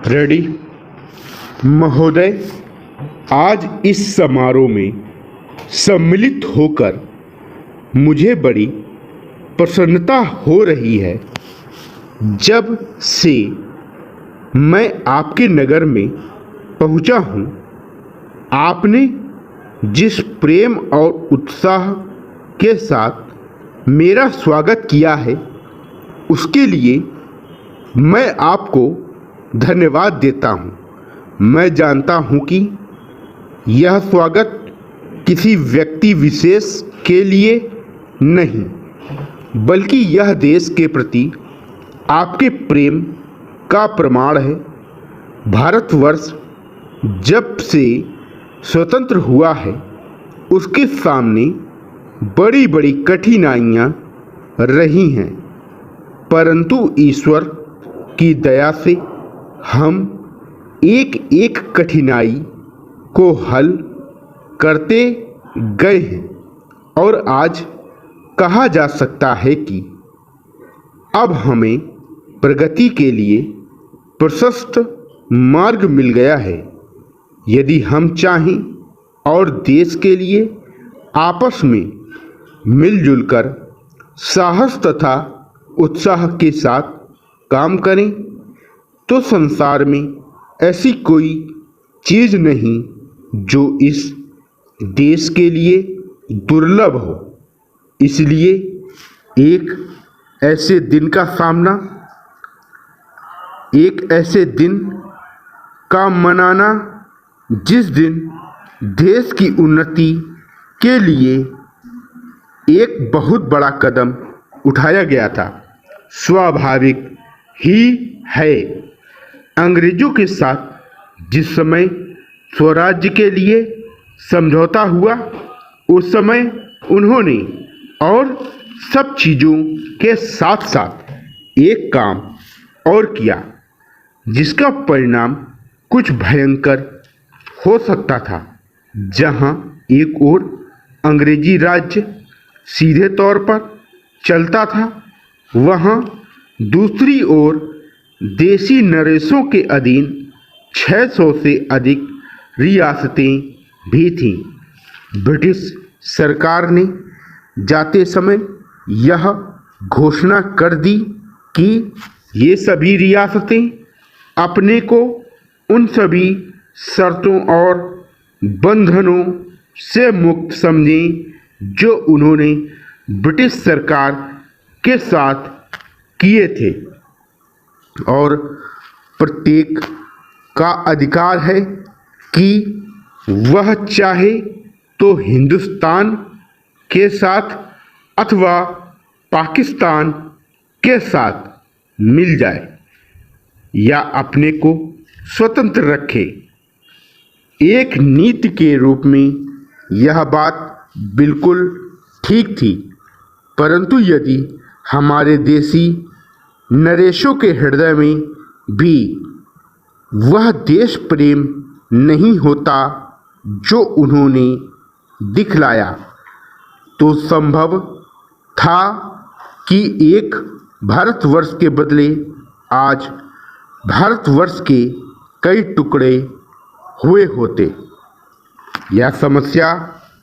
Ready. महोदय, आज इस समारोह में सम्मिलित होकर मुझे बड़ी प्रसन्नता हो रही है। जब से मैं आपके नगर में पहुंचा हूं, आपने जिस प्रेम और उत्साह के साथ मेरा स्वागत किया है, उसके लिए मैं आपको धन्यवाद देता हूं। मैं जानता हूं कि यह स्वागत किसी व्यक्ति विशेष के लिए नहीं, बल्कि यह देश के प्रति आपके प्रेम का प्रमाण है। भारतवर्ष जब से स्वतंत्र हुआ है, उसके सामने बड़ी बड़ी कठिनाइयाँ रही हैं, परंतु ईश्वर की दया से हम एक एक कठिनाई को हल करते गए हैं और आज कहा जा सकता है कि अब हमें प्रगति के लिए प्रशस्त मार्ग मिल गया है। यदि हम चाहें और देश के लिए आपस में मिलजुल कर साहस तथा उत्साह के साथ काम करें, तो संसार में ऐसी कोई चीज़ नहीं जो इस देश के लिए दुर्लभ हो। इसलिए एक ऐसे दिन का मनाना जिस दिन देश की उन्नति के लिए एक बहुत बड़ा कदम उठाया गया था, स्वाभाविक ही है। अंग्रेजों के साथ जिस समय स्वराज्य के लिए समझौता हुआ, उस समय उन्होंने और सब चीज़ों के साथ साथ एक काम और किया, जिसका परिणाम कुछ भयंकर हो सकता था। जहां एक ओर अंग्रेजी राज्य सीधे तौर पर चलता था, वहां दूसरी ओर देसी नरेशों के अधीन 600 से अधिक रियासतें भी थीं। ब्रिटिश सरकार ने जाते समय यह घोषणा कर दी कि ये सभी रियासतें अपने को उन सभी शर्तों और बंधनों से मुक्त समझें जो उन्होंने ब्रिटिश सरकार के साथ किए थे, और प्रत्येक का अधिकार है कि वह चाहे तो हिंदुस्तान के साथ अथवा पाकिस्तान के साथ मिल जाए या अपने को स्वतंत्र रखे। एक नीति के रूप में यह बात बिल्कुल ठीक थी, परंतु यदि हमारे देसी नरेशों के हृदय में भी वह देश प्रेम नहीं होता जो उन्होंने दिखलाया, तो संभव था कि एक भारतवर्ष के बदले आज भारतवर्ष के कई टुकड़े हुए होते। यह समस्या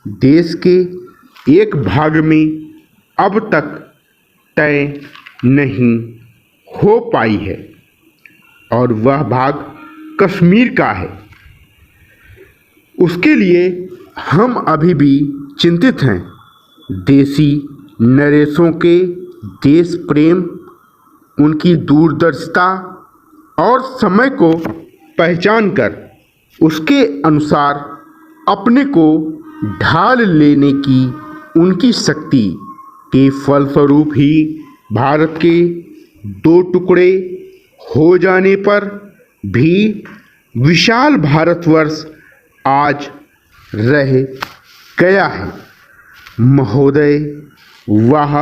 देश के एक भाग में अब तक तय नहीं हो पाई है, और वह भाग कश्मीर का है। उसके लिए हम अभी भी चिंतित हैं। देसी नरेशों के देश प्रेम, उनकी दूरदर्शिता और समय को पहचान कर उसके अनुसार अपने को ढाल लेने की उनकी शक्ति के फलस्वरूप ही भारत के दो टुकड़े हो जाने पर भी विशाल भारतवर्ष आज रह गया है। महोदय, वह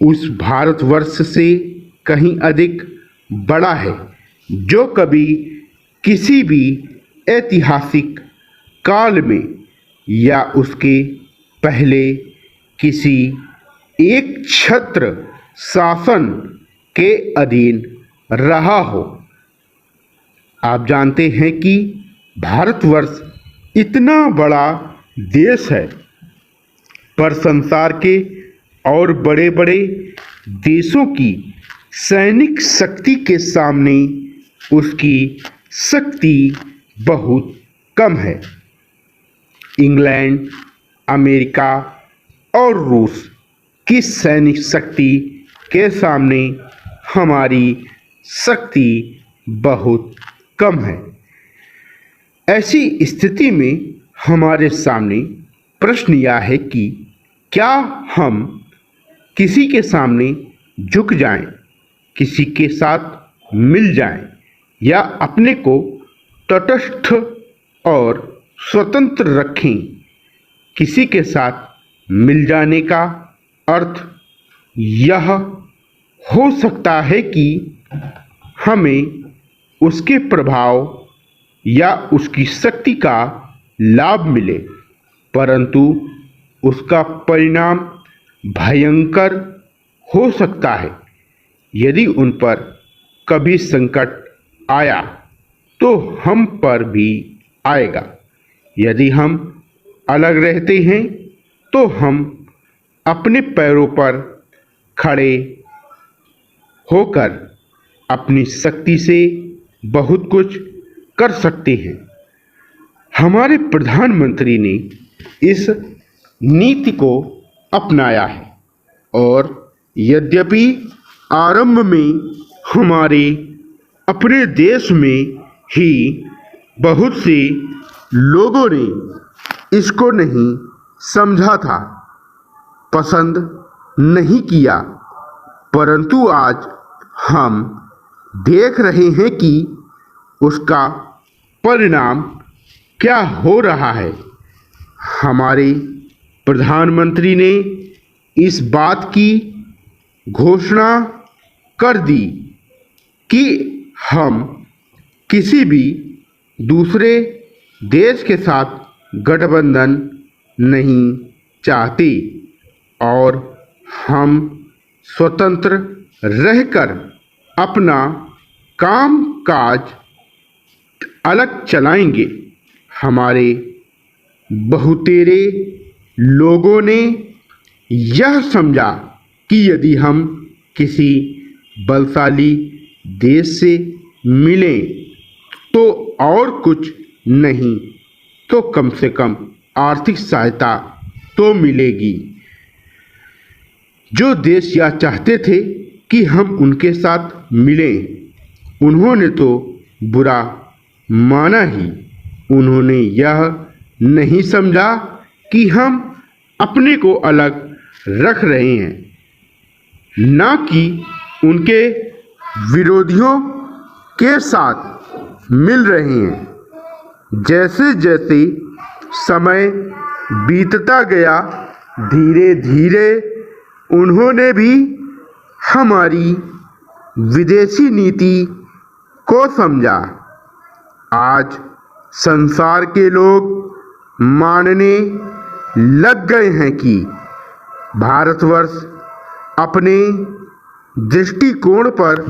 उस भारतवर्ष से कहीं अधिक बड़ा है जो कभी किसी भी ऐतिहासिक काल में या उसके पहले किसी एक छत्र शासन के अधीन रहा हो। आप जानते हैं कि भारतवर्ष इतना बड़ा देश है, पर संसार के और बड़े बड़े देशों की सैनिक शक्ति के सामने उसकी शक्ति बहुत कम है। इंग्लैंड, अमेरिका और रूस की सैनिक शक्ति के सामने हमारी शक्ति बहुत कम है। ऐसी स्थिति में हमारे सामने प्रश्न यह है कि क्या हम किसी के सामने झुक जाएं, किसी के साथ मिल जाएं, या अपने को तटस्थ और स्वतंत्र रखें। किसी के साथ मिल जाने का अर्थ यह हो सकता है कि हमें उसके प्रभाव या उसकी शक्ति का लाभ मिले, परंतु उसका परिणाम भयंकर हो सकता है। यदि उन पर कभी संकट आया तो हम पर भी आएगा। यदि हम अलग रहते हैं तो हम अपने पैरों पर खड़े होकर अपनी शक्ति से बहुत कुछ कर सकते हैं। हमारे प्रधानमंत्री ने इस नीति को अपनाया है, और यद्यपि आरंभ में हमारे अपने देश में ही बहुत से लोगों ने इसको नहीं समझा था, पसंद नहीं किया, परंतु आज हम देख रहे हैं कि उसका परिणाम क्या हो रहा है। हमारे प्रधानमंत्री ने इस बात की घोषणा कर दी कि हम किसी भी दूसरे देश के साथ गठबंधन नहीं चाहते, और हम स्वतंत्र रहकर अपना काम काज अलग चलाएंगे। हमारे बहुतेरे लोगों ने यह समझा कि यदि हम किसी बलशाली देश से मिलें तो और कुछ नहीं तो कम से कम आर्थिक सहायता तो मिलेगी। जो देश यह चाहते थे कि हम उनके साथ मिलें, उन्होंने तो बुरा माना ही। उन्होंने यह नहीं समझा कि हम अपने को अलग रख रहे हैं, ना कि उनके विरोधियों के साथ मिल रहे हैं। जैसे जैसे समय बीतता गया, धीरे धीरे उन्होंने भी हमारी विदेशी नीति को समझा। आज संसार के लोग मानने लग गए हैं कि भारतवर्ष अपने दृष्टिकोण पर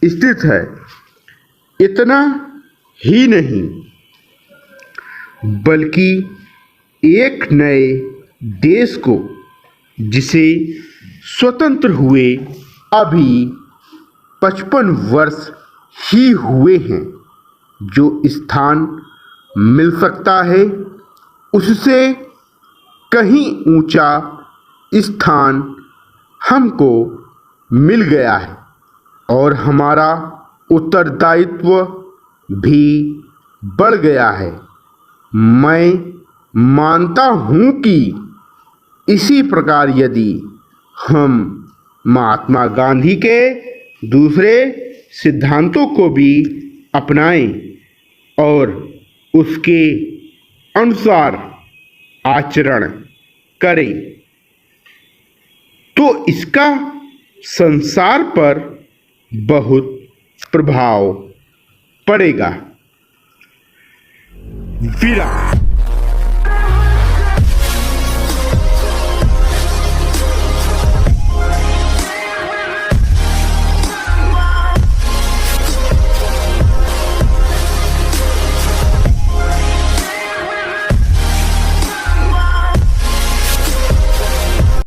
स्थित है। इतना ही नहीं, बल्कि एक नए देश को, जिसे स्वतंत्र हुए अभी 55 वर्ष ही हुए हैं, जो स्थान मिल सकता है उससे कहीं ऊंचा स्थान हमको मिल गया है, और हमारा उत्तरदायित्व भी बढ़ गया है। मैं मानता हूँ कि इसी प्रकार यदि हम महात्मा गांधी के दूसरे सिद्धांतों को भी अपनाएं और उसके अनुसार आचरण करें, तो इसका संसार पर बहुत प्रभाव पड़ेगा। विराम।